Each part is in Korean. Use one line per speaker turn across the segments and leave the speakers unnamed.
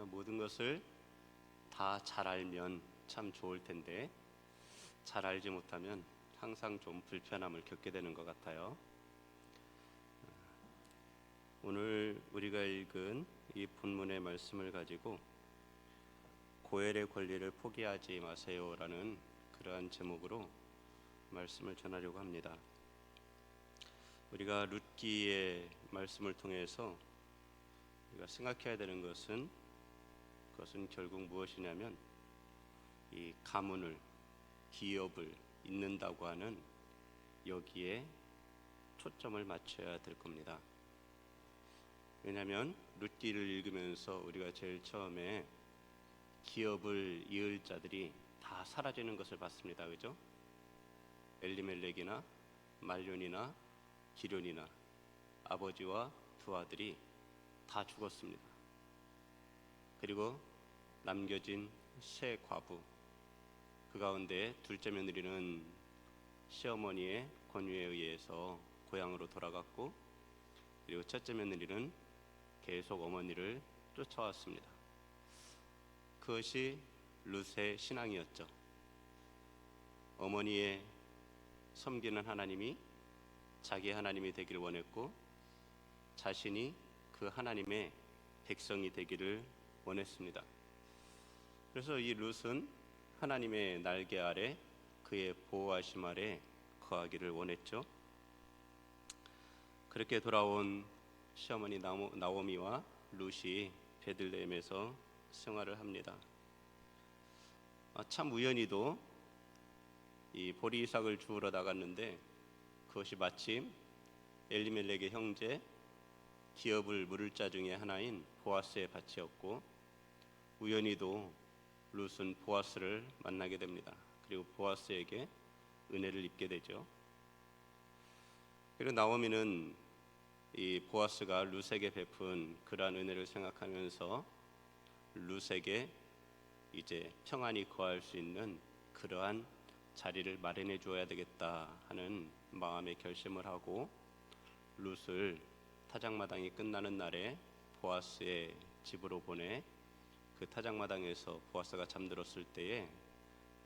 모든 것을 다 잘 알면 참 좋을 텐데 잘 알지 못하면 항상 좀 불편함을 겪게 되는 것 같아요. 오늘 우리가 읽은 이 본문의 말씀을 가지고 고엘의 권리를 포기하지 마세요라는 그러한 제목으로 말씀을 전하려고 합니다. 우리가 룻기의 말씀을 통해서 우리가 생각해야 되는 것은 그것은 결국 무엇이냐면 이 가문을 기업을 잇는다고 하는 여기에 초점을 맞춰야 될 겁니다. 왜냐하면 룻기를 읽으면서 우리가 제일 처음에 기업을 이을 자들이 다 사라지는 것을 봤습니다. 그죠? 엘리멜렉이나 말론이나 기련이나 아버지와 두 아들이 다 죽었습니다. 그리고 남겨진 세 과부, 그 가운데 둘째 며느리는 시어머니의 권유에 의해서 고향으로 돌아갔고, 그리고 첫째 며느리는 계속 어머니를 쫓아왔습니다. 그것이 룻의 신앙이었죠. 어머니의 섬기는 하나님이 자기 하나님이 되기를 원했고, 자신이 그 하나님의 백성이 되기를 원했습니다. 그래서 이 룻은 하나님의 날개 아래 그의 보호하심 아래 거하기를 원했죠. 그렇게 돌아온 시어머니 나오미와 룻이 베들레헴에서 생활을 합니다. 참 우연히도 이 보리 이삭을 주우러 나갔는데 그것이 마침 엘리멜렉의 형제 기업을 물을 자 중에 하나인 보아스의 밭이었고, 우연히도 룻은 보아스를 만나게 됩니다. 그리고 보아스에게 은혜를 입게 되죠. 그리고 나오미는 이 보아스가 룻에게 베푼 그러한 은혜를 생각하면서 룻에게 이제 평안히 거할 수 있는 그러한 자리를 마련해 주어야 되겠다 하는 마음의 결심을 하고 룻을 타작마당이 끝나는 날에 보아스의 집으로 보내 그 타작마당에서 보아스가 잠들었을 때에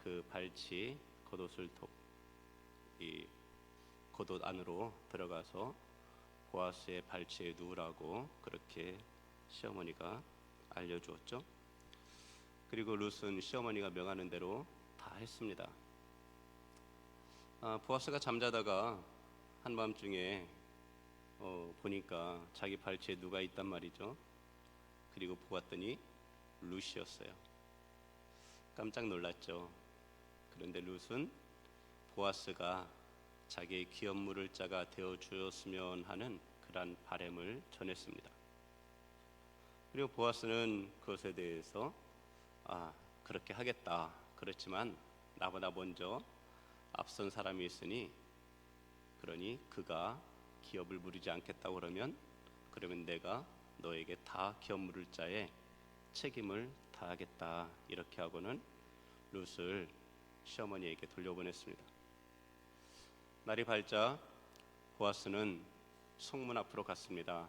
그 발치 이 겉옷 안으로 들어가서 보아스의 발치에 누우라고 그렇게 시어머니가 알려주었죠. 그리고 룻은 시어머니가 명하는 대로 다 했습니다. 보아스가 잠자다가 한밤중에 보니까 자기 발치에 누가 있단 말이죠. 그리고 보았더니 룻이었어요. 깜짝 놀랐죠. 그런데 룻은 보아스가 자기의 기업 물을 자가 되어 주었으면 하는 그러한 바람을 전했습니다. 그리고 보아스는 그것에 대해서 그렇게 하겠다. 그렇지만 나보다 먼저 앞선 사람이 있으니, 그러니 그가 기업을 물이지 않겠다고 그러면 내가 너에게 다 기업 물을 자의 책임을 다하겠다. 이렇게 하고는 룻을 시어머니에게 돌려보냈습니다. 날이 밝자 보아스는 성문 앞으로 갔습니다.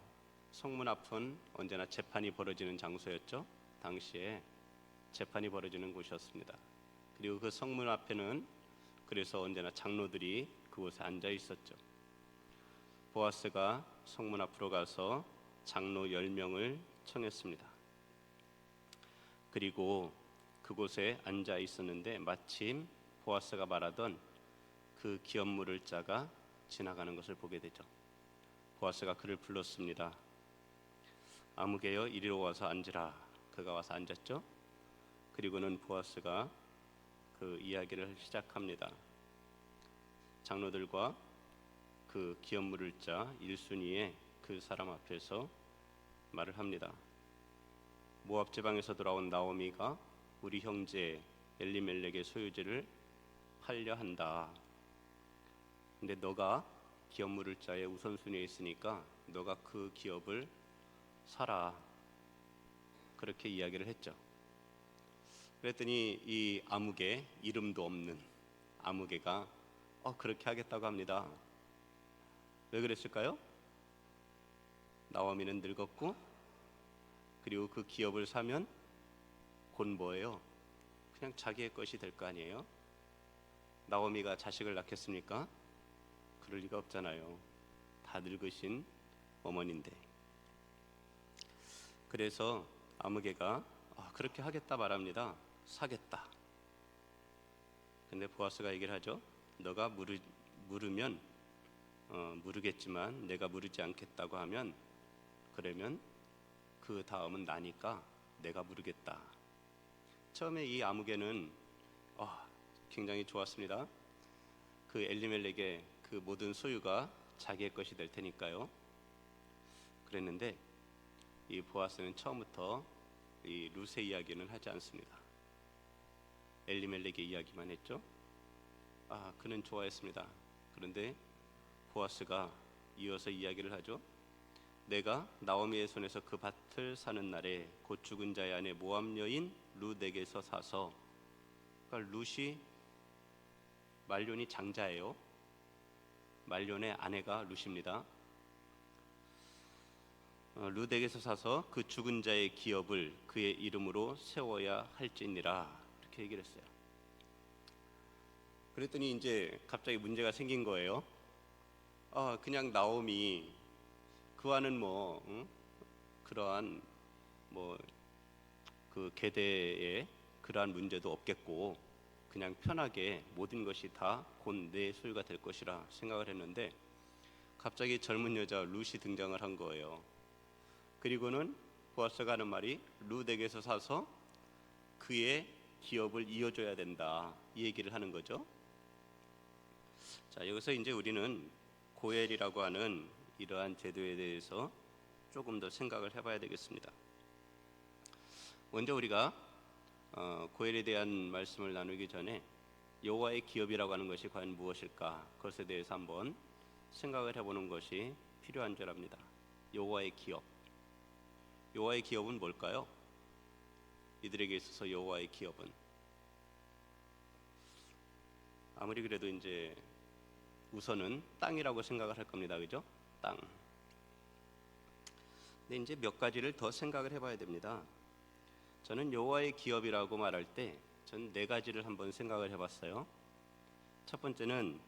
성문 앞은 언제나 재판이 벌어지는 장소였죠. 당시에 재판이 벌어지는 곳이었습니다. 그리고 그 성문 앞에는 그래서 언제나 장로들이 그곳에 앉아 있었죠. 보아스가 성문 앞으로 가서 장로 10명을 청했습니다. 그리고 그곳에 앉아 있었는데 마침 보아스가 말하던 그 기업 물을 자가 지나가는 것을 보게 되죠. 보아스가 그를 불렀습니다. 아무개여 이리로 와서 앉으라. 그가 와서 앉았죠. 그리고는 보아스가 그 이야기를 시작합니다. 장로들과 그 기업 물을 자 1순위의 그 사람 앞에서 말을 합니다. 모압 지방에서 돌아온 나오미가 우리 형제 엘리멜렉의 소유지를 팔려 한다. 근데 너가 기업 물을 자의 우선순위에 있으니까 너가 그 기업을 사라. 그렇게 이야기를 했죠. 그랬더니 이 아무개, 이름도 없는 아무개가 그렇게 하겠다고 합니다. 왜 그랬을까요? 나오미는 늙었고 그리고 그 기업을 사면 곧 뭐예요? 그냥 자기의 것이 될 거 아니에요? 나오미가 자식을 낳겠습니까? 그럴 리가 없잖아요. 다 늙으신 어머니인데. 그래서 아무개가 그렇게 하겠다 말합니다. 사겠다. 근데 보아스가 얘기를 하죠. 너가 물으면 물으겠지만 내가 물으지 않겠다고 하면, 그러면 그 다음은 나니까 내가 물으겠다. 처음에 이 아무개는 굉장히 좋았습니다. 그 엘리멜렉의 그 모든 소유가 자기의 것이 될 테니까요. 그랬는데 이 보아스는 처음부터 이 룻의 이야기는 하지 않습니다. 엘리멜렉의 이야기만 했죠. 그는 좋아했습니다. 그런데 보아스가 이어서 이야기를 하죠. 내가 나오미의 손에서 그 밭을 사는 날에 곧 죽은 자의 아내 모압 여인 룻에게서 사서, 그러니까 룻이 말론이 장자예요. 말론의 아내가 룻입니다. 룻에게서 사서 그 죽은 자의 기업을 그의 이름으로 세워야 할지니라, 이렇게 얘기를 했어요. 그랬더니 이제 갑자기 문제가 생긴 거예요. 그냥 나오미 그와는 그러한 그 계대에 그러한 문제도 없겠고 그냥 편하게 모든 것이 다 곧 내 소유가 될 것이라 생각을 했는데, 갑자기 젊은 여자 룻이 등장을 한 거예요. 그리고는 보아스가 하는 말이 룻에게서 사서 그의 기업을 이어줘야 된다, 이 얘기를 하는 거죠. 자, 여기서 이제 우리는 고엘이라고 하는 이러한 제도에 대해서 조금 더 생각을 해봐야 되겠습니다. 먼저 우리가 고엘에 대한 말씀을 나누기 전에 여호와의 기업이라고 하는 것이 과연 무엇일까, 그것에 대해서 한번 생각을 해보는 것이 필요한 줄 압니다. 여호와의 기업. 여호와의 기업은 뭘까요? 이들에게 있어서 여호와의 기업은 아무리 그래도 이제 우선은 땅이라고 생각을 할 겁니다. 그죠? 땅. 근데 이제 몇 가지를 더 생각을 해봐야 됩니다. 저는 여호와의 기업이라고 말할 때 전 네 가지를 한번 생각을 해봤어요. 첫 번째는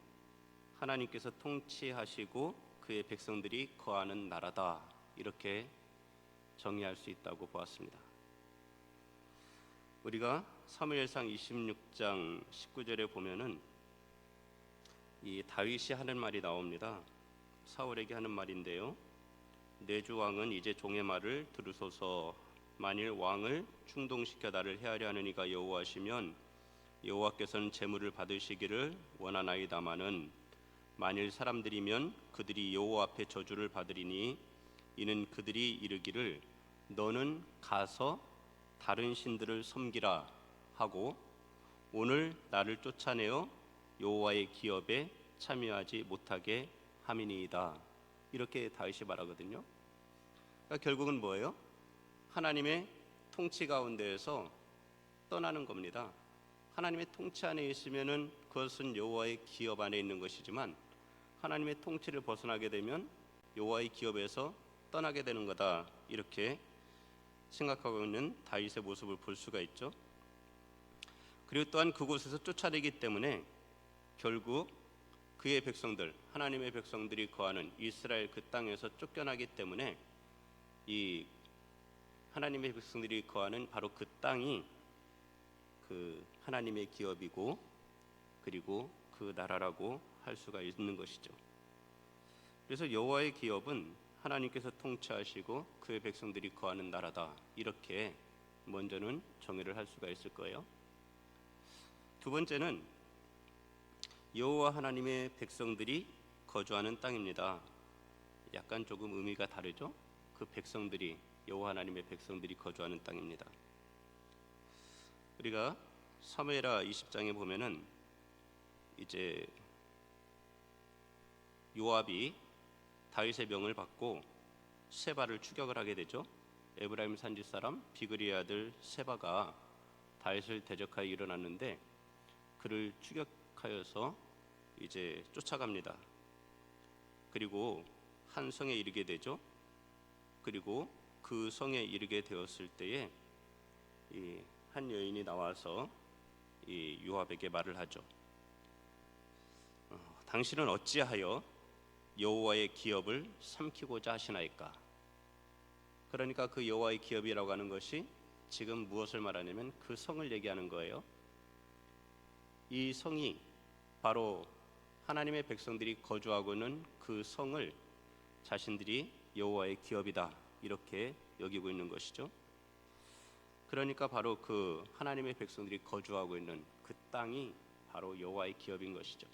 하나님께서 통치하시고 그의 백성들이 거하는 나라다, 이렇게 정의할 수 있다고 보았습니다. 우리가 사무엘상 26장 19절에 보면은 이 다윗이 하는 말이 나옵니다. 사울에게 하는 말인데요. 내 주 왕은 이제 종의 말을 들으소서. 만일 왕을 충동시켜 나를 해하려 하는 이가 여호와시면 여호와께서는 재물을 받으시기를 원하나이다마는 만일 사람들이면 그들이 여호와 앞에 저주를 받으리니 이는 그들이 이르기를 너는 가서 다른 신들을 섬기라 하고 오늘 나를 쫓아내어 여호와의 기업에 참여하지 못하게 함이니이다, 이렇게 다윗이 말하거든요. 그러니까 결국은 뭐예요? 하나님의 통치 가운데에서 떠나는 겁니다. 하나님의 통치 안에 있으면은 그것은 여호와의 기업 안에 있는 것이지만 하나님의 통치를 벗어나게 되면 여호와의 기업에서 떠나게 되는 거다, 이렇게 생각하고 있는 다윗의 모습을 볼 수가 있죠. 그리고 또한 그곳에서 쫓아내기 때문에 결국 그의 백성들, 하나님의 백성들이 거하는 이스라엘 그 땅에서 쫓겨나기 때문에 이 하나님의 백성들이 거하는 바로 그 땅이 그 하나님의 기업이고 그리고 그 나라라고 할 수가 있는 것이죠. 그래서 여호와의 기업은 하나님께서 통치하시고 그의 백성들이 거하는 나라다, 이렇게 먼저는 정의를 할 수가 있을 거예요. 두 번째는 여호와 하나님의 백성들이 거주하는 땅입니다. 약간 조금 의미가 다르죠. 그 백성들이 여호와 하나님의 백성들이 거주하는 땅입니다. 우리가 사무엘하 20장에 보면은 이제 요압이 다윗의 명을 받고 세바를 추격을 하게 되죠. 에브라임 산지 사람 비그리의 아들 세바가 다윗을 대적하여 일어났는데 그를 추격하여서 이제 쫓아갑니다. 그리고 한 성에 이르게 되죠. 그리고 그 성에 이르게 되었을 때에 이 한 여인이 나와서 이 요압에게 말을 하죠. 당신은 어찌하여 여호와의 기업을 삼키고자 하시나이까? 그러니까 그 여호와의 기업이라고 하는 것이 지금 무엇을 말하냐면 그 성을 얘기하는 거예요. 이 성이 바로 하나님의 백성들이 거주하고 있는 그 성을 자신들이 여호와의 기업이다 이렇게 여기고 있는 것이죠. 그러니까 바로 그 하나님의 백성들이 거주하고 있는 그 땅이 바로 여호와의 기업인 것이죠.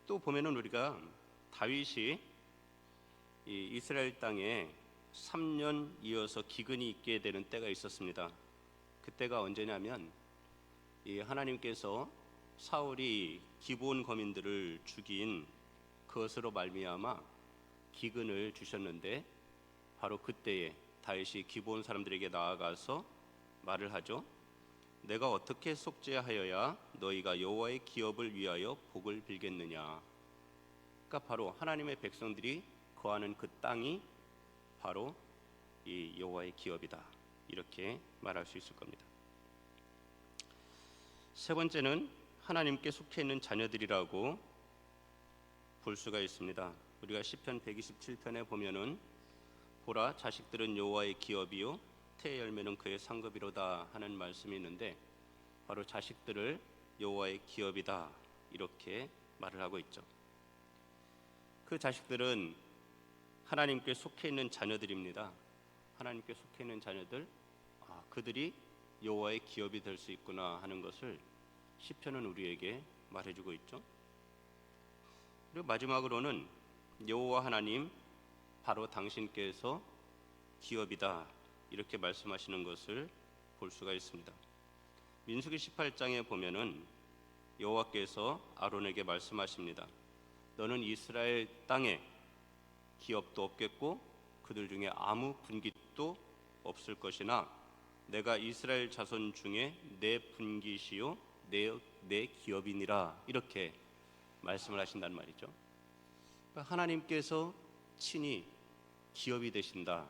또 보면은 우리가 다윗이 이 이스라엘 땅에 3년 이어서 기근이 있게 되는 때가 있었습니다. 그때가 언제냐면 이 하나님께서 사울이 기브온 거민들을 죽인 그것으로 말미암아 기근을 주셨는데 바로 그때에 다윗이 기브온 사람들에게 나아가서 말을 하죠. 내가 어떻게 속죄하여야 너희가 여호와의 기업을 위하여 복을 빌겠느냐. 그러니까 바로 하나님의 백성들이 거하는 그 땅이 바로 이 여호와의 기업이다 이렇게 말할 수 있을 겁니다. 세 번째는 하나님께 속해 있는 자녀들이라고 볼 수가 있습니다. 우리가 시편 127편에 보면은 보라 자식들은 여호와의 기업이요 태의 열매는 그의 상급이로다 하는 말씀이 있는데 바로 자식들을 여호와의 기업이다 이렇게 말을 하고 있죠. 그 자식들은 하나님께 속해 있는 자녀들입니다. 하나님께 속해 있는 자녀들, 그들이 여호와의 기업이 될 수 있구나 하는 것을 시편은 우리에게 말해주고 있죠. 그리고 마지막으로는 여호와 하나님 바로 당신께서 기업이다 이렇게 말씀하시는 것을 볼 수가 있습니다. 민수기 18장에 보면은 여호와께서 아론에게 말씀하십니다. 너는 이스라엘 땅에 기업도 없겠고 그들 중에 아무 분깃도 없을 것이나 내가 이스라엘 자손 중에 내 분깃이요 내 기업이니라 이렇게 말씀을 하신단 말이죠. 그러니까 하나님께서 친히 기업이 되신다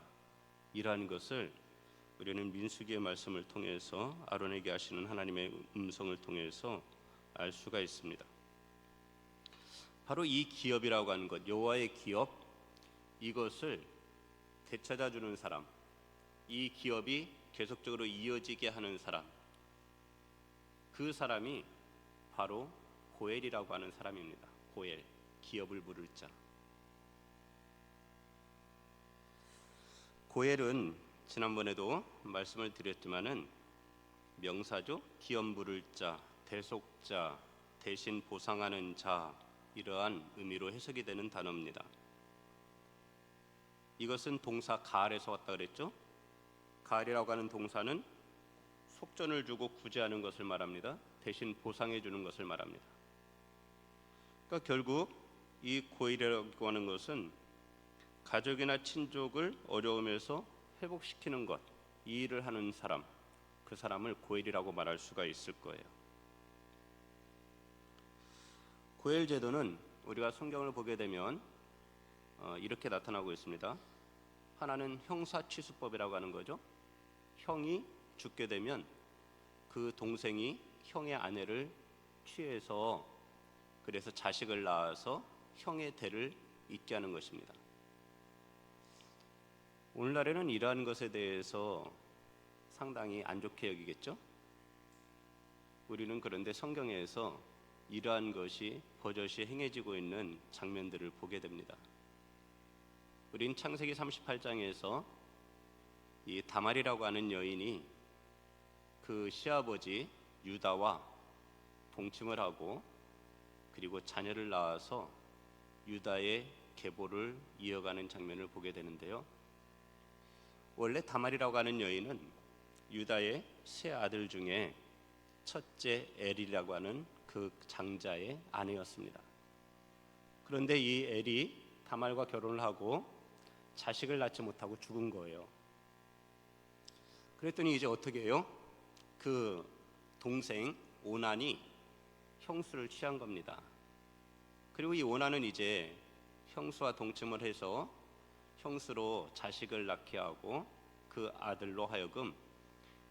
이라는 것을 우리는 민수기의 말씀을 통해서 아론에게 하시는 하나님의 음성을 통해서 알 수가 있습니다. 바로 이 기업이라고 하는 것, 여호와의 기업, 이것을 되찾아주는 사람, 이 기업이 계속적으로 이어지게 하는 사람, 그 사람이 바로 고엘이라고 하는 사람입니다. 고엘, 기업을 물을 자. 고엘은 지난번에도 말씀을 드렸지만은 명사죠. 기업 물을 자, 대속자, 대신 보상하는 자 이러한 의미로 해석이 되는 단어입니다. 이것은 동사 가알에서 왔다 그랬죠. 가알이라고 하는 동사는 속전을 주고 구제하는 것을 말합니다. 대신 보상해 주는 것을 말합니다. 그러니까 결국 이 고엘이라고 하는 것은 가족이나 친족을 어려움에서 회복시키는 것, 이 일을 하는 사람, 그 사람을 고엘이라고 말할 수가 있을 거예요. 고엘 제도는 우리가 성경을 보게 되면 이렇게 나타나고 있습니다. 하나는 형사취수법이라고 하는 거죠. 형이 죽게 되면 그 동생이 형의 아내를 취해서 그래서 자식을 낳아서 형의 대를 잇게 하는 것입니다. 오늘날에는 이러한 것에 대해서 상당히 안 좋게 여기겠죠. 우리는 그런데 성경에서 이러한 것이 버젓이 행해지고 있는 장면들을 보게 됩니다. 우린 창세기 38장에서 이 다말이라고 하는 여인이 그 시아버지 유다와 동침을 하고 그리고 자녀를 낳아서 유다의 계보를 이어가는 장면을 보게 되는데요. 원래 다말이라고 하는 여인은 유다의 세 아들 중에 첫째 엘이라고 하는 그 장자의 아내였습니다. 그런데 이 엘이 다말과 결혼을 하고 자식을 낳지 못하고 죽은 거예요. 그랬더니 이제 어떻게 해요? 그 동생 오난이 형수를 취한 겁니다. 그리고 이 오난은 이제 형수와 동침을 해서 형수로 자식을 낳게 하고 그 아들로 하여금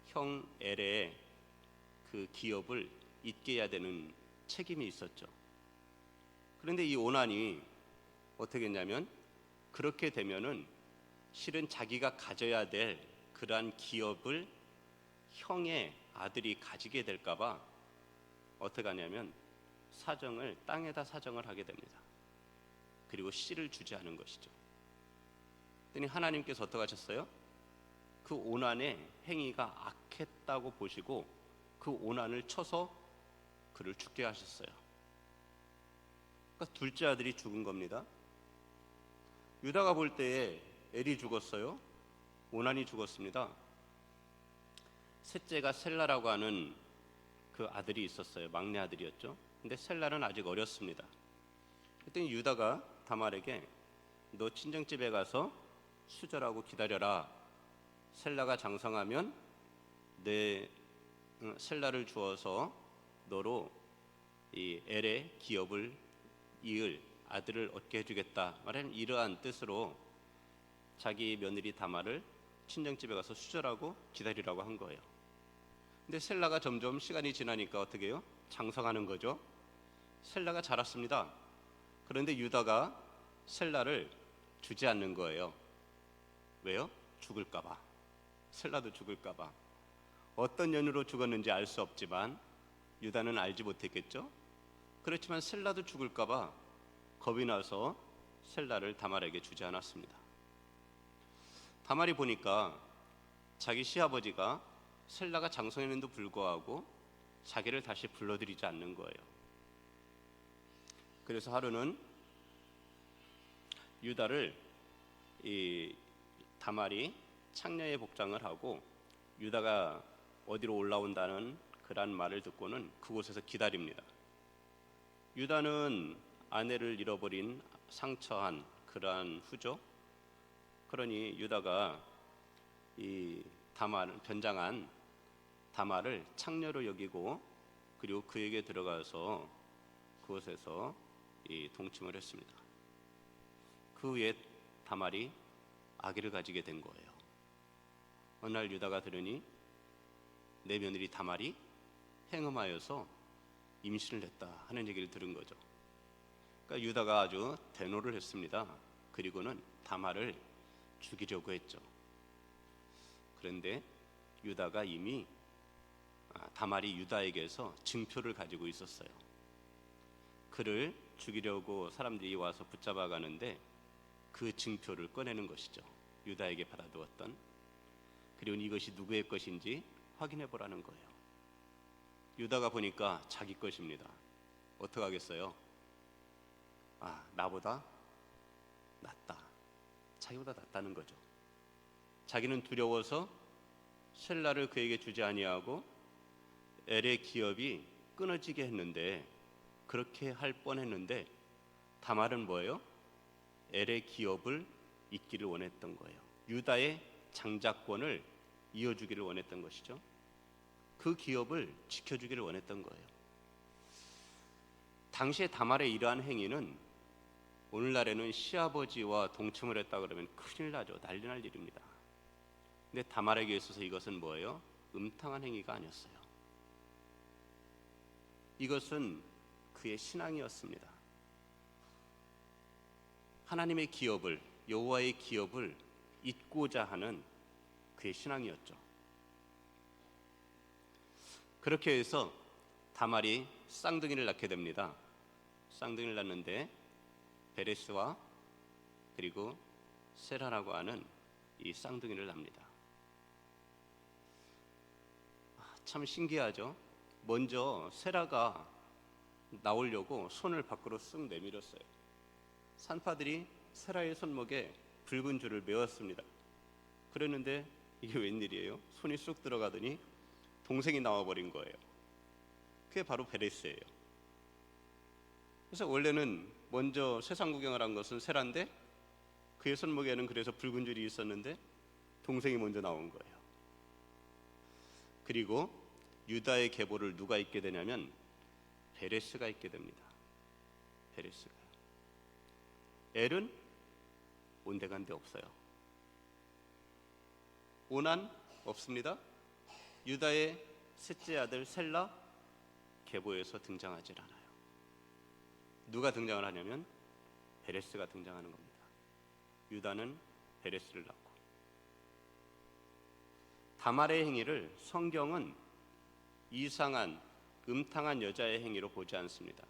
형 엘의 그 기업을 잇게 해야 되는 책임이 있었죠. 그런데 이 오난이 어떻게 했냐면, 그렇게 되면은 실은 자기가 가져야 될 그러한 기업을 형의 아들이 가지게 될까봐 어떻게 하냐면 땅에다 사정을 하게 됩니다. 그리고 씨를 주지 않은 것이죠. 그랬더니 하나님께서 어떻게 하셨어요? 그 오난의 행위가 악했다고 보시고 그 오난을 쳐서 그를 죽게 하셨어요. 그러니까 둘째 아들이 죽은 겁니다. 유다가 볼 때에 엘이 죽었어요. 오난이 죽었습니다. 셋째가 셀라라고 하는 그 아들이 있었어요. 막내 아들이었죠. 근데 셀라는 아직 어렸습니다. 그랬더니 유다가 다말에게 너 친정집에 가서 수절하고 기다려라. 셀라가 장성하면 내 셀라를 주어서 너로 이 엘의 기업을 이을 아들을 얻게 해주겠다. 말하는 이러한 뜻으로 자기 며느리 다말을 친정집에 가서 수절하고 기다리라고 한 거예요. 근데 셀라가 점점 시간이 지나니까 어떻게 해요? 장성하는 거죠. 셀라가 자랐습니다. 그런데 유다가 셀라를 주지 않는 거예요. 왜요? 죽을까봐. 셀라도 죽을까봐. 어떤 연유로 죽었는지 알 수 없지만 유다는 알지 못했겠죠. 그렇지만 셀라도 죽을까봐 겁이 나서 셀라를 다말에게 주지 않았습니다. 다말이 보니까 자기 시아버지가 셀라가 장성했는데도 불구하고 자기를 다시 불러들이지 않는 거예요. 그래서 하루는 유다를 이 다말이 창녀의 복장을 하고 유다가 어디로 올라온다는 그런 말을 듣고는 그곳에서 기다립니다. 유다는 아내를 잃어버린 상처한 그러한 후죠. 그러니 유다가 이 변장한 다말을 창녀로 여기고 그리고 그에게 들어가서 그곳에서 이 동침을 했습니다. 그 후에 다말이 아기를 가지게 된 거예요. 어느 날 유다가 들으니 내 며느리 다말이 행음하여서 임신을 했다 하는 얘기를 들은 거죠. 그러니까 유다가 아주 대노를 했습니다. 그리고는 다말을 죽이려고 했죠. 그런데 유다가 이미 다말이 유다에게서 증표를 가지고 있었어요. 그를 죽이려고 사람들이 와서 붙잡아 가는데 그 증표를 꺼내는 것이죠. 유다에게 받아두었던. 그리고 이것이 누구의 것인지 확인해 보라는 거예요. 유다가 보니까 자기 것입니다. 어떡하겠어요? 나보다 낫다. 자기보다 낫다는 거죠. 자기는 두려워서 셀라를 그에게 주지 아니하고 엘의 기업이 끊어지게 했는데, 그렇게 할 뻔했는데 다말은 뭐예요? 엘의 기업을 잇기를 원했던 거예요. 유다의 장자권을 이어주기를 원했던 것이죠. 그 기업을 지켜주기를 원했던 거예요. 당시에 다말의 이러한 행위는 오늘날에는 시아버지와 동침을 했다 그러면 큰일 나죠. 난리 날 일입니다. 근데 다말에게 있어서 이것은 뭐예요? 음탕한 행위가 아니었어요. 이것은 그의 신앙이었습니다. 하나님의 기업을, 여호와의 기업을 잇고자 하는 그의 신앙이었죠. 그렇게 해서 다말이 쌍둥이를 낳게 됩니다. 쌍둥이를 낳는데 베레스와 그리고 세라라고 하는 이 쌍둥이를 낳습니다. 참 신기하죠. 먼저 세라가 나오려고 손을 밖으로 쓱 내밀었어요. 산파들이 세라의 손목에 붉은 줄을 메었습니다. 그랬는데 이게 웬일이에요? 손이 쑥 들어가더니 동생이 나와버린 거예요. 그게 바로 베레스예요. 그래서 원래는 먼저 세상 구경을 한 것은 세라인데 그의 손목에는 그래서 붉은 줄이 있었는데 동생이 먼저 나온 거예요. 그리고 유다의 계보를 누가 잇게 되냐면 베레스가 잇게 됩니다. 베레스가. 엘은 온데간데 없어요. 오난 없습니다. 유다의 셋째 아들 셀라 계보에서 등장하질 않아요. 누가 등장을 하냐면 베레스가 등장하는 겁니다. 유다는 베레스를 낳고. 다말의 행위를 성경은 이상한 음탕한 여자의 행위로 보지 않습니다.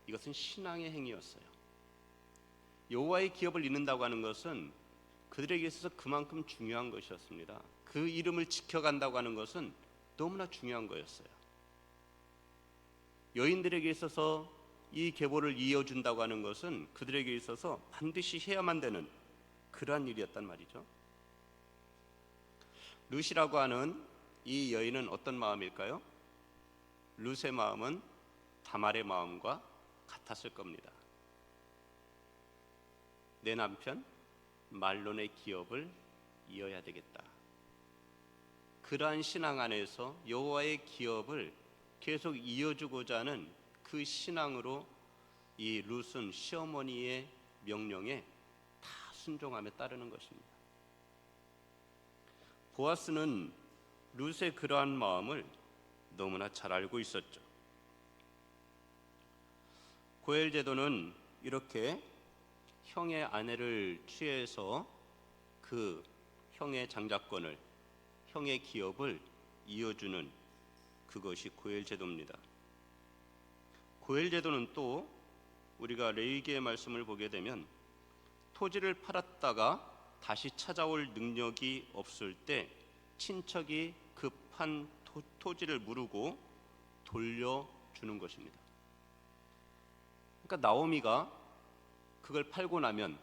이것은 신앙의 행위였어요. 여호와의 기업을 잇는다고 하는 것은 그들에게 있어서 그만큼 중요한 것이었습니다. 그 이름을 지켜간다고 하는 것은 너무나 중요한 거였어요. 여인들에게 있어서 이 계보를 이어준다고 하는 것은 그들에게 있어서 반드시 해야만 되는 그러한 일이었단 말이죠. 룻이라고 하는 이 여인은 어떤 마음일까요? 룻의 마음은 다말의 마음과 같았을 겁니다. 내 남편 말론의 기업을 이어야 되겠다. 그러한 신앙 안에서 여호와의 기업을 계속 이어주고자 하는 그 신앙으로 이 룻은 시어머니의 명령에 다 순종하며 따르는 것입니다. 보아스는 룻의 그러한 마음을 너무나 잘 알고 있었죠. 고엘 제도는 이렇게 형의 아내를 취해서 그 형의 장자권을, 형의 기업을 이어주는 그것이 고엘 제도입니다. 고엘 제도는 또 우리가 레위기의 말씀을 보게 되면 토지를 팔았다가 다시 찾아올 능력이 없을 때 친척이 그 판 토지를 무르고 돌려주는 것입니다. 그러니까 나오미가 그걸 팔고 나면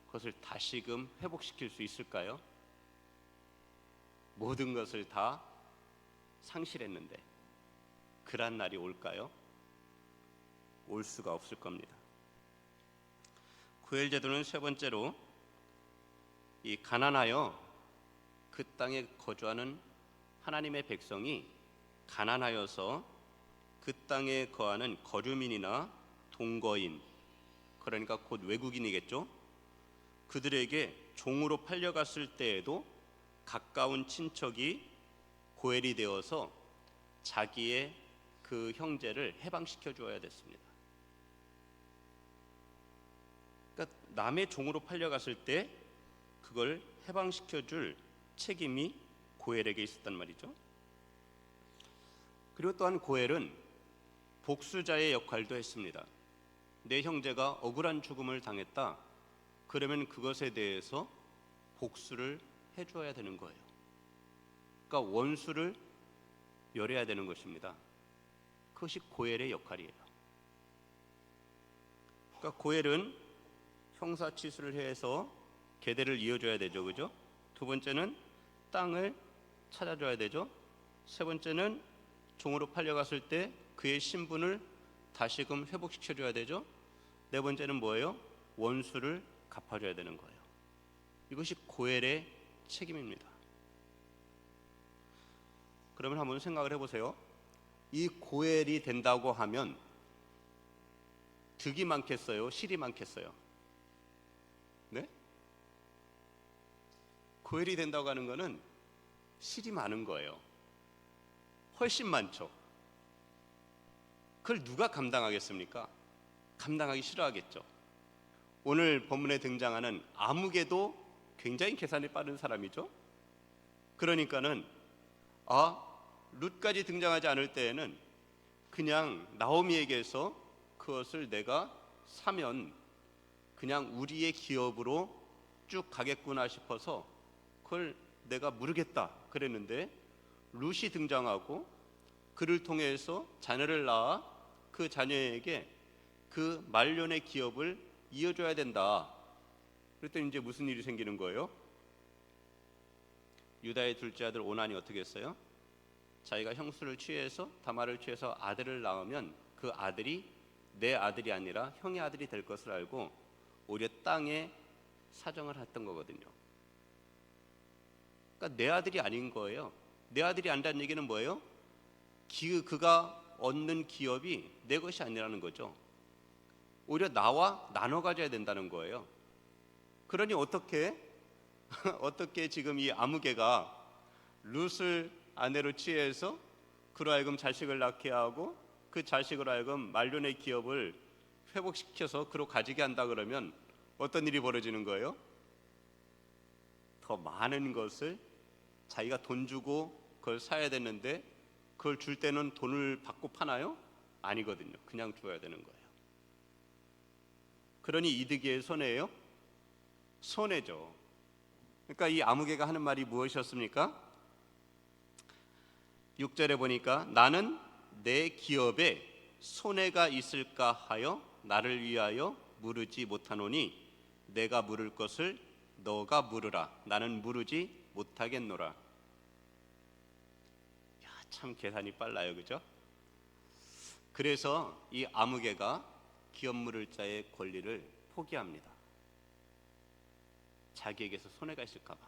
그것을 다시금 회복시킬 수 있을까요? 모든 것을 다 상실했는데 그런 날이 올까요? 올 수가 없을 겁니다. 고엘 제도는 세 번째로 이 가난하여 그 땅에 거주하는 하나님의 백성이 가난하여서 그 땅에 거하는 거류민이나 동거인, 그러니까 곧 외국인이겠죠. 그들에게 종으로 팔려갔을 때에도 가까운 친척이 고엘이 되어서 자기의 그 형제를 해방시켜 주어야 됐습니다. 그러니까 남의 종으로 팔려갔을 때 그걸 해방시켜 줄 책임이 고엘에게 있었단 말이죠. 그리고 또한 고엘은 복수자의 역할도 했습니다. 내 형제가 억울한 죽음을 당했다. 그러면 그것에 대해서 복수를 해줘야 되는 거예요. 그러니까 원수를 멸해야 되는 것입니다. 그것이 고엘의 역할이에요. 그러니까 고엘은 형사치수를 해서 계대를 이어줘야 되죠, 그죠? 두 번째는 땅을 찾아줘야 되죠. 세 번째는 종으로 팔려갔을 때 그의 신분을 다시금 회복시켜줘야 되죠. 네 번째는 뭐예요? 원수를 갚아줘야 되는 거예요. 이것이 고엘의 책임입니다. 그러면 한번 생각을 해보세요. 이 고엘이 된다고 하면 득이 많겠어요? 실이 많겠어요? 네? 고엘이 된다고 하는 거는 실이 많은 거예요. 훨씬 많죠. 그걸 누가 감당하겠습니까? 감당하기 싫어하겠죠. 오늘 본문에 등장하는 아무개도 굉장히 계산이 빠른 사람이죠. 그러니까는 룻까지 등장하지 않을 때에는 그냥 나오미에게서 그것을 내가 사면 그냥 우리의 기업으로 쭉 가겠구나 싶어서 그걸 내가 모르겠다 그랬는데 룻이 등장하고 그를 통해서 자녀를 낳아 그 자녀에게 그 말년의 기업을 이어줘야 된다. 그랬더니 이제 무슨 일이 생기는 거예요? 유다의 둘째 아들 오난이 어떻게 했어요? 자기가 형수를 취해서 다말을 취해서 아들을 낳으면 그 아들이 내 아들이 아니라 형의 아들이 될 것을 알고 오히려 땅에 사정을 했던 거거든요. 그러니까 내 아들이 아닌 거예요. 내 아들이 아니라는 얘기는 뭐예요? 그가 얻는 기업이 내 것이 아니라는 거죠. 오히려 나와 나눠 가져야 된다는 거예요. 그러니 어떻게 어떻게 지금 이 아무개가 룻을 아내로 취해서 그로 하여금 자식을 낳게 하고 그 자식으로 하여금 말론의 기업을 회복시켜서 그로 가지게 한다 그러면 어떤 일이 벌어지는 거예요? 더 많은 것을 자기가 돈 주고 그걸 사야 되는데 그걸 줄 때는 돈을 받고 파나요? 아니거든요. 그냥 줘야 되는 거예요. 그러니 이득이에요? 손해예요? 손해죠. 그러니까 이 아무개가 하는 말이 무엇이었습니까? 6절에 보니까 나는 내 기업에 손해가 있을까 하여 나를 위하여 물으지 못하노니 내가 물을 것을 너가 물으라. 나는 물으지 못하겠노라. 야, 참 계산이 빨라요, 그죠? 그래서 이 아무개가 기업 물을 자의 권리를 포기합니다. 자기에게서 손해가 있을까 봐.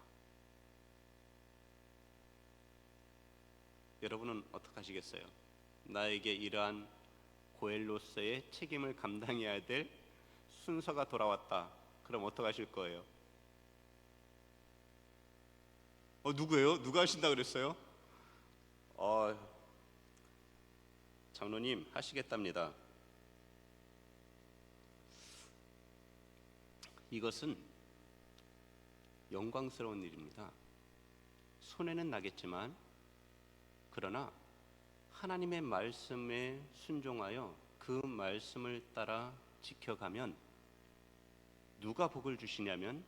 여러분은 어떻게 하시겠어요? 나에게 이러한 고엘로서의 책임을 감당해야 될 순서가 돌아왔다. 그럼 어떻게 하실 거예요? 누구예요? 누가 하신다 그랬어요? 장로님 하시겠답니다. 이것은 영광스러운 일입니다. 손해는 나겠지만 그러나 하나님의 말씀에 순종하여 그 말씀을 따라 지켜가면 누가 복을 주시냐면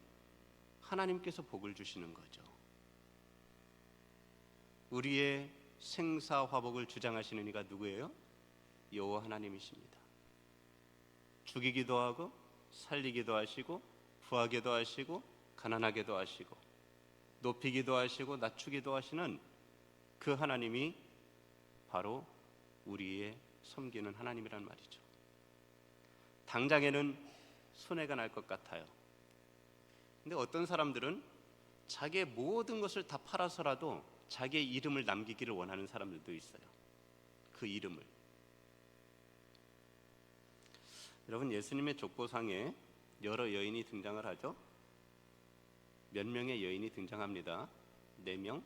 하나님께서 복을 주시는 거죠. 우리의 생사화복을 주장하시는 이가 누구예요? 여호와 하나님이십니다. 죽이기도 하고 살리기도 하시고 부하게도 하시고 가난하게도 하시고 높이기도 하시고 낮추기도 하시는 그 하나님이 바로 우리의 섬기는 하나님이란 말이죠. 당장에는 손해가 날 것 같아요. 근데 어떤 사람들은 자기의 모든 것을 다 팔아서라도 자기의 이름을 남기기를 원하는 사람들도 있어요. 그 이름을. 여러분, 예수님의 족보상에 여러 여인이 등장을 하죠. 몇 명의 여인이 등장합니다. 4명.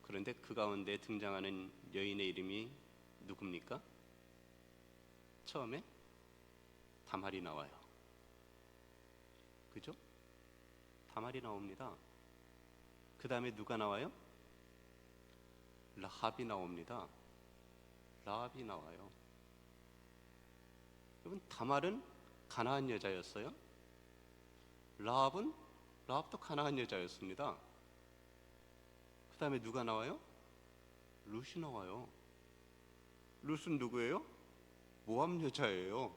그런데 그 가운데 등장하는 여인의 이름이 누굽니까? 처음에 다말이 나와요. 그죠? 다말이 나옵니다. 그 다음에 누가 나와요? 라합이 나옵니다. 라합이 나와요. 여러분, 다말은 가나안 여자였어요. 라합도 가나안 여자였습니다. 그 다음에 누가 나와요? 룻이 나와요. 룻은 누구예요? 모압 여자예요.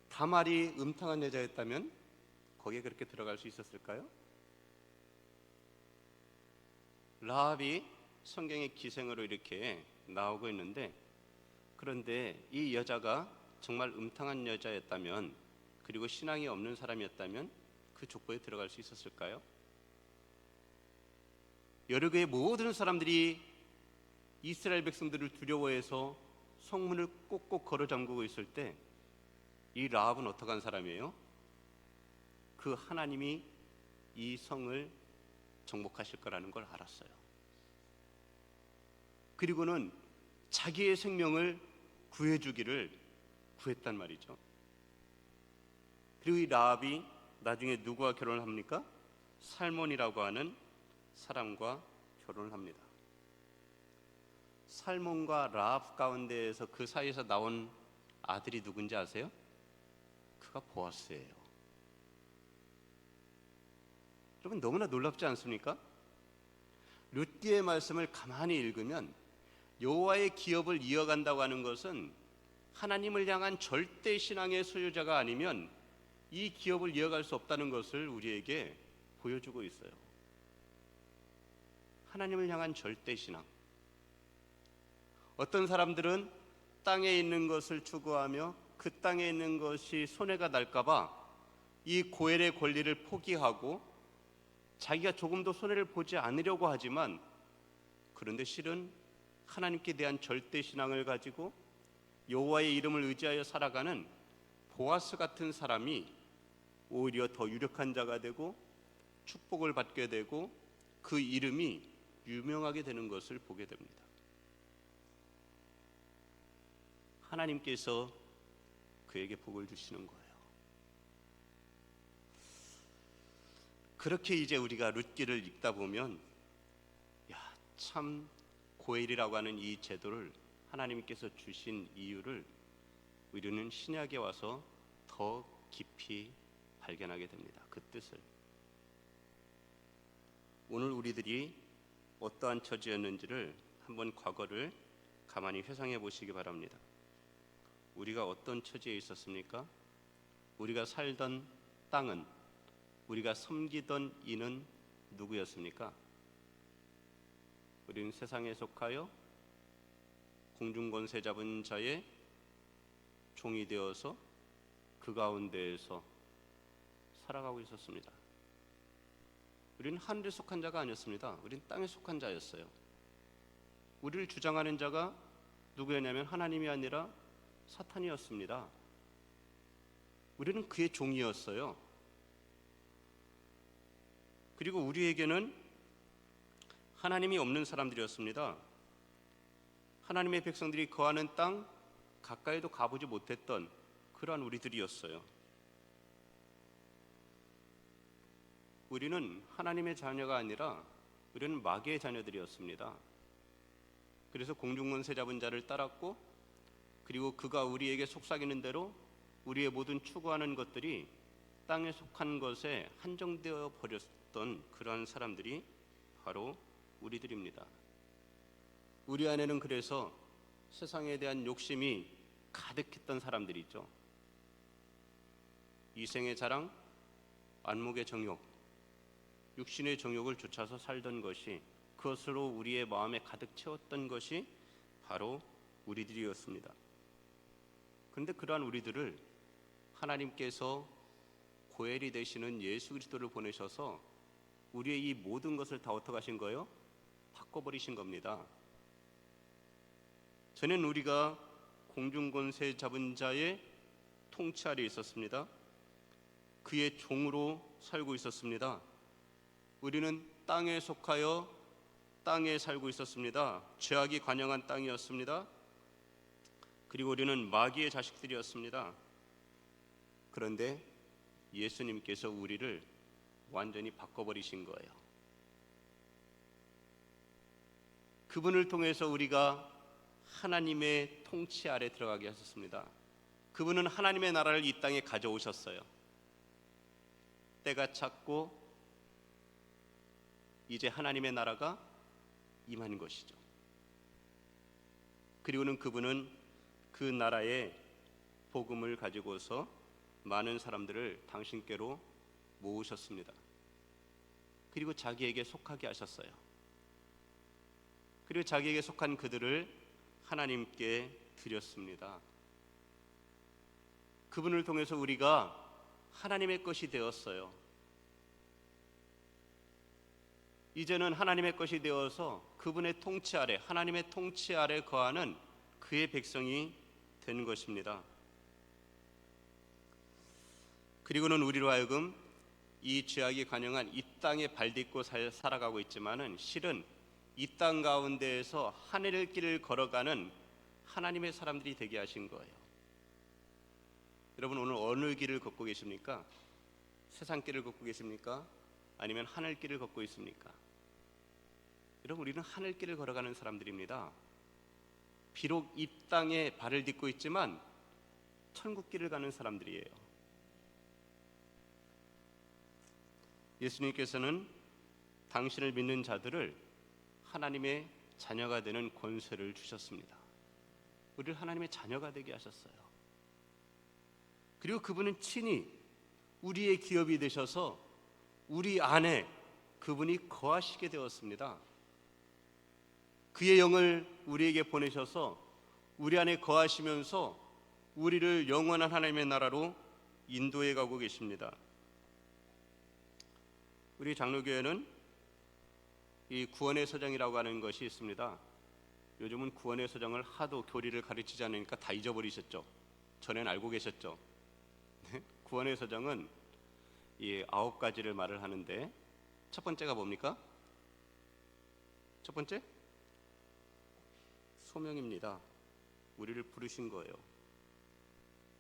다말이 음탕한 여자였다면 거기에 그렇게 들어갈 수 있었을까요? 라합이 성경의 기생으로 이렇게 나오고 있는데, 그런데 이 여자가 정말 음탕한 여자였다면, 그리고 신앙이 없는 사람이었다면 그 족보에 들어갈 수 있었을까요? 여리고의 모든 사람들이 이스라엘 백성들을 두려워해서 성문을 꼭꼭 걸어 잠그고 있을 때 이 라합은 어떻게 한 사람이에요? 그 하나님이 이 성을 정복하실 거라는 걸 알았어요. 그리고는 자기의 생명을 구해주기를 구했단 말이죠. 그리고 이 라합이 나중에 누구와 결혼을 합니까? 살몬이라고 하는 사람과 결혼을 합니다. 살몬과 라합 가운데에서 그 사이에서 나온 아들이 누군지 아세요? 그가 보아스예요. 여러분, 너무나 놀랍지 않습니까? 룻기의 말씀을 가만히 읽으면 여호와의 기업을 이어간다고 하는 것은 하나님을 향한 절대 신앙의 소유자가 아니면 이 기업을 이어갈 수 없다는 것을 우리에게 보여주고 있어요. 하나님을 향한 절대 신앙. 어떤 사람들은 땅에 있는 것을 추구하며 그 땅에 있는 것이 손해가 날까 봐 이 고엘의 권리를 포기하고 자기가 조금도 손해를 보지 않으려고 하지만, 그런데 실은 하나님께 대한 절대 신앙을 가지고 여호와의 이름을 의지하여 살아가는 보아스 같은 사람이 오히려 더 유력한 자가 되고 축복을 받게 되고 그 이름이 유명하게 되는 것을 보게 됩니다. 하나님께서 그에게 복을 주시는 거예요. 그렇게 이제 우리가 룻기를 읽다 보면 참 고엘이라고 하는 이 제도를 하나님께서 주신 이유를 우리는 신약에 와서 더 깊이 발견하게 됩니다. 그 뜻을. 오늘 우리들이 어떠한 처지였는지를 한번 과거를 가만히 회상해 보시기 바랍니다. 우리가 어떤 처지에 있었습니까? 우리가 살던 땅은, 우리가 섬기던 이는 누구였습니까? 우리는 세상에 속하여 공중권세 잡은 자의 종이 되어서 그 가운데에서 살아가고 있었습니다. 우리는 하늘에 속한 자가 아니었습니다. 우리는 땅에 속한 자였어요. 우리를 주장하는 자가 누구였냐면 하나님이 아니라 사탄이었습니다. 우리는 그의 종이었어요. 그리고 우리에게는 하나님이 없는 사람들이었습니다. 하나님의 백성들이 거하는 땅 가까이도 가보지 못했던 그러한 우리들이었어요. 우리는 하나님의 자녀가 아니라 우리는 마귀의 자녀들이었습니다. 그래서 공중권세 잡은 자를 따랐고, 그리고 그가 우리에게 속삭이는 대로 우리의 모든 추구하는 것들이 땅에 속한 것에 한정되어 버렸던 그러한 사람들이 바로 우리들입니다. 우리 안에는 그래서 세상에 대한 욕심이 가득했던 사람들이죠. 이생의 자랑, 안목의 정욕, 육신의 정욕을 쫓아서 살던 것이, 그것으로 우리의 마음에 가득 채웠던 것이 바로 우리들이었습니다. 그런데 그러한 우리들을 하나님께서 고엘이 되시는 예수 그리스도를 보내셔서 우리의 이 모든 것을 다 어떻게 하신 거예요? 바꿔버리신 겁니다. 전에는 우리가 공중권세 잡은 자의 통치 아래 있었습니다. 그의 종으로 살고 있었습니다. 우리는 땅에 속하여 땅에 살고 있었습니다. 죄악이 관영한 땅이었습니다. 그리고 우리는 마귀의 자식들이었습니다. 그런데 예수님께서 우리를 완전히 바꿔버리신 거예요. 그분을 통해서 우리가 하나님의 통치 아래 들어가게 하셨습니다. 그분은 하나님의 나라를 이 땅에 가져오셨어요. 때가 찼고 이제 하나님의 나라가 임하는 것이죠. 그리고는 그분은 그 나라의 복음을 가지고서 많은 사람들을 당신께로 모으셨습니다. 그리고 자기에게 속하게 하셨어요. 그리고 자기에게 속한 그들을 하나님께 드렸습니다. 그분을 통해서 우리가 하나님의 것이 되었어요. 이제는 하나님의 것이 되어서 그분의 통치 아래, 하나님의 통치 아래 거하는 그의 백성이 된 것입니다. 그리고는 우리로 하여금 이 죄악이 관영한 이 땅에 발딛고 살아가고 있지만은 실은 이 땅 가운데에서 하늘의 길을 걸어가는 하나님의 사람들이 되게 하신 거예요. 여러분, 오늘 어느 길을 걷고 계십니까? 세상 길을 걷고 계십니까? 아니면 하늘 길을 걷고 있습니까? 여러분, 우리는 하늘 길을 걸어가는 사람들입니다. 비록 이 땅에 발을 딛고 있지만 천국 길을 가는 사람들이에요. 예수님께서는 당신을 믿는 자들을 하나님의 자녀가 되는 권세를 주셨습니다. 우리를 하나님의 자녀가 되게 하셨어요. 그리고 그분은 친히 우리의 기업이 되셔서 우리 안에 그분이 거하시게 되었습니다. 그의 영을 우리에게 보내셔서 우리 안에 거하시면서 우리를 영원한 하나님의 나라로 인도해 가고 계십니다. 우리 장로교회는 이 구원의 서정이라고 하는 것이 있습니다. 요즘은 구원의 서정을 하도 교리를 가르치지 않으니까 다 잊어버리셨죠. 전에는 알고 계셨죠. 구원의 서정은 이 9가지를 말을 하는데 첫 번째가 뭡니까? 첫 번째? 소명입니다. 우리를 부르신 거예요.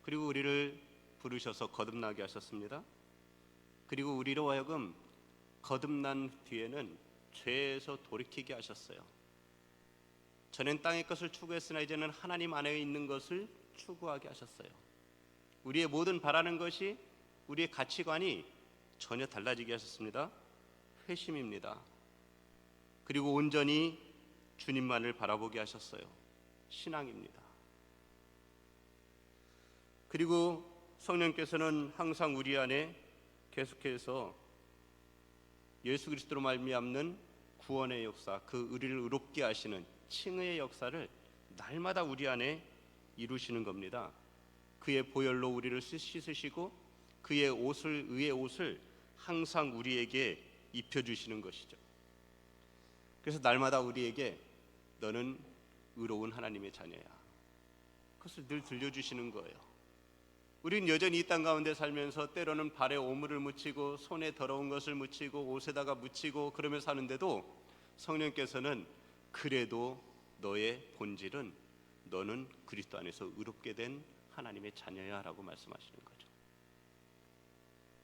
그리고 우리를 부르셔서 거듭나게 하셨습니다. 그리고 우리로 하여금 거듭난 뒤에는 죄에서 돌이키게 하셨어요. 전엔 땅의 것을 추구했으나 이제는 하나님 안에 있는 것을 추구하게 하셨어요. 우리의 모든 바라는 것이, 우리의 가치관이 전혀 달라지게 하셨습니다. 회심입니다. 그리고 온전히 주님만을 바라보게 하셨어요. 신앙입니다. 그리고 성령께서는 항상 우리 안에 계속해서 예수 그리스도로 말미암는 구원의 역사, 그 우리를 의롭게 하시는 칭의의 역사를 날마다 우리 안에 이루시는 겁니다. 그의 보혈로 우리를 씻으시고 그의 의의 옷을 항상 우리에게 입혀주시는 것이죠. 그래서 날마다 우리에게 너는 의로운 하나님의 자녀야, 그것을 늘 들려주시는 거예요. 우린 여전히 이 땅 가운데 살면서 때로는 발에 오물을 묻히고 손에 더러운 것을 묻히고 옷에다가 묻히고 그러며 사는데도 성령께서는 그래도 너의 본질은 너는 그리스도 안에서 의롭게 된 하나님의 자녀야 라고 말씀하시는 거죠.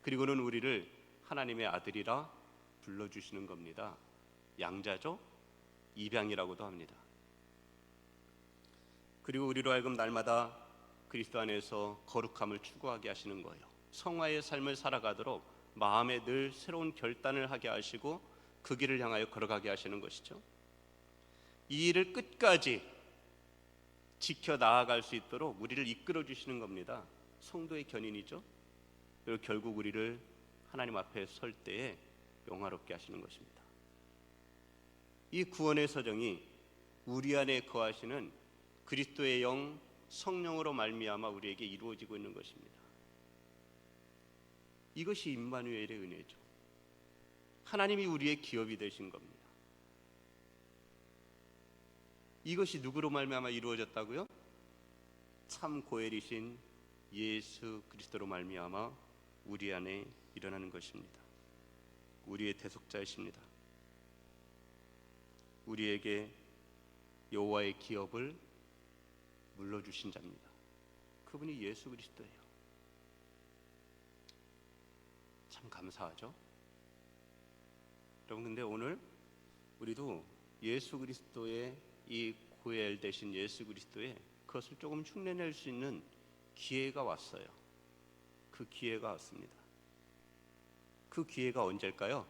그리고는 우리를 하나님의 아들이라 불러주시는 겁니다. 양자죠? 입양이라고도 합니다. 그리고 우리로 하여금 날마다 그리스도 안에서 거룩함을 추구하게 하시는 거예요. 성화의 삶을 살아가도록 마음에 늘 새로운 결단을 하게 하시고 그 길을 향하여 걸어가게 하시는 것이죠. 이 일을 끝까지 지켜 나아갈 수 있도록 우리를 이끌어 주시는 겁니다. 성도의 견인이죠. 그리고 결국 우리를 하나님 앞에 설 때에 영화롭게 하시는 것입니다. 이 구원의 서정이 우리 안에 거하시는 그리스도의 영 성령으로 말미암아 우리에게 이루어지고 있는 것입니다. 이것이 임마누엘의 은혜죠. 하나님이 우리의 기업이 되신 겁니다. 이것이 누구로 말미암아 이루어졌다고요? 참 고엘이신 예수 그리스도로 말미암아 우리 안에 일어나는 것입니다. 우리의 대속자이십니다. 우리에게 여호와의 기업을 물러주신 자입니다. 그분이 예수 그리스도예요. 참 감사하죠? 여러분, 근데 오늘 우리도 예수 그리스도의 이 고엘 되신 예수 그리스도의 그것을 조금 흉내낼 수 있는 기회가 왔어요. 그 기회가 왔습니다. 그 기회가 언제일까요?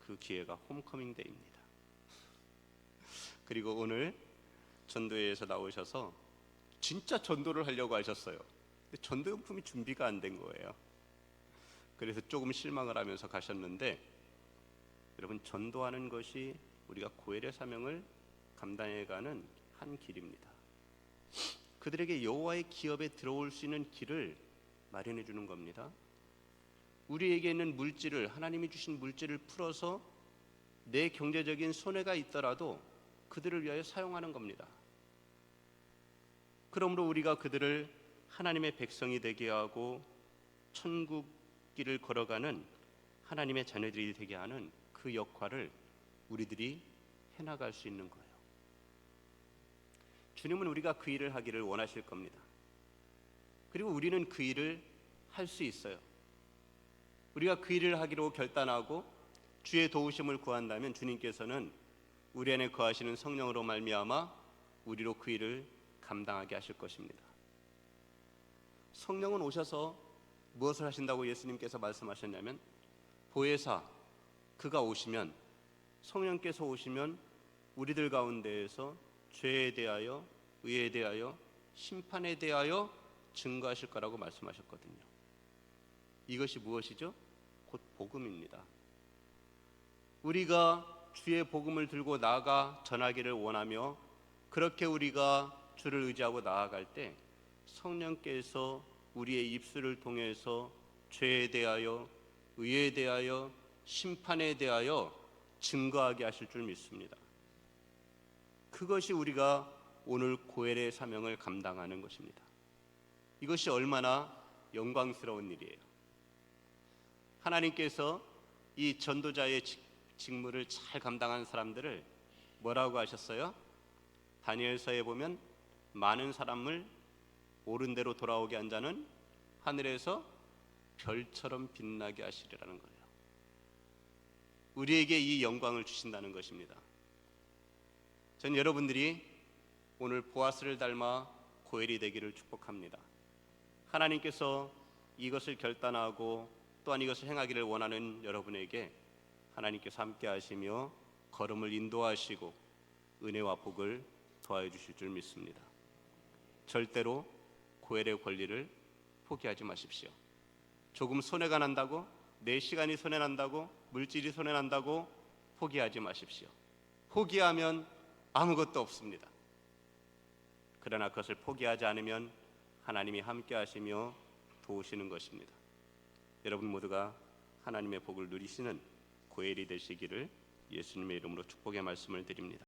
그 기회가 홈커밍 데이입니다. 그리고 오늘 전도회에서 나오셔서 진짜 전도를 하려고 하셨어요. 근데 전도용품이 준비가 안 된 거예요. 그래서 조금 실망을 하면서 가셨는데, 여러분, 전도하는 것이 우리가 고엘의 사명을 감당해가는 한 길입니다. 그들에게 여호와의 기업에 들어올 수 있는 길을 마련해 주는 겁니다. 우리에게 있는 물질을, 하나님이 주신 물질을 풀어서 내 경제적인 손해가 있더라도 그들을 위하여 사용하는 겁니다. 그러므로 우리가 그들을 하나님의 백성이 되게 하고 천국 길을 걸어가는 하나님의 자녀들이 되게 하는 그 역할을 우리들이 해나갈 수 있는 거예요. 주님은 우리가 그 일을 하기를 원하실 겁니다. 그리고 우리는 그 일을 할 수 있어요. 우리가 그 일을 하기로 결단하고 주의 도우심을 구한다면 주님께서는 우리 안에 거하시는 성령으로 말미암아 우리로 그 일을 감당하게 하실 것입니다. 성령은 오셔서 무엇을 하신다고 예수님께서 말씀하셨냐면, 보혜사, 그가 오시면, 성령께서 오시면 우리들 가운데에서 죄에 대하여, 의에 대하여, 심판에 대하여 증거하실 거라고 말씀하셨거든요. 이것이 무엇이죠? 곧 복음입니다. 우리가 주의 복음을 들고 나아가 전하기를 원하며, 그렇게 우리가 주를 의지하고 나아갈 때 성령께서 우리의 입술을 통해서 죄에 대하여, 의에 대하여, 심판에 대하여 증거하게 하실 줄 믿습니다. 그것이 우리가 오늘 고엘의 사명을 감당하는 것입니다. 이것이 얼마나 영광스러운 일이에요. 하나님께서 이 전도자의 직무를 잘 감당한 사람들을 뭐라고 하셨어요? 다니엘서에 보면 많은 사람을 옳은 대로 돌아오게 한 자는 하늘에서 별처럼 빛나게 하시리라는 거예요. 우리에게 이 영광을 주신다는 것입니다. 전 여러분들이 오늘 보아스를 닮아 고엘이 되기를 축복합니다. 하나님께서 이것을 결단하고 또한 이것을 행하기를 원하는 여러분에게 하나님께서 함께 하시며 걸음을 인도하시고 은혜와 복을 더하여 주실 줄 믿습니다. 절대로 고엘의 권리를 포기하지 마십시오. 조금 손해가 난다고, 내 시간이 손해난다고, 물질이 손해난다고 포기하지 마십시오. 포기하면 아무것도 없습니다. 그러나 그것을 포기하지 않으면 하나님이 함께 하시며 도우시는 것입니다. 여러분 모두가 하나님의 복을 누리시는 고엘이 되시기를 예수님의 이름으로 축복의 말씀을 드립니다.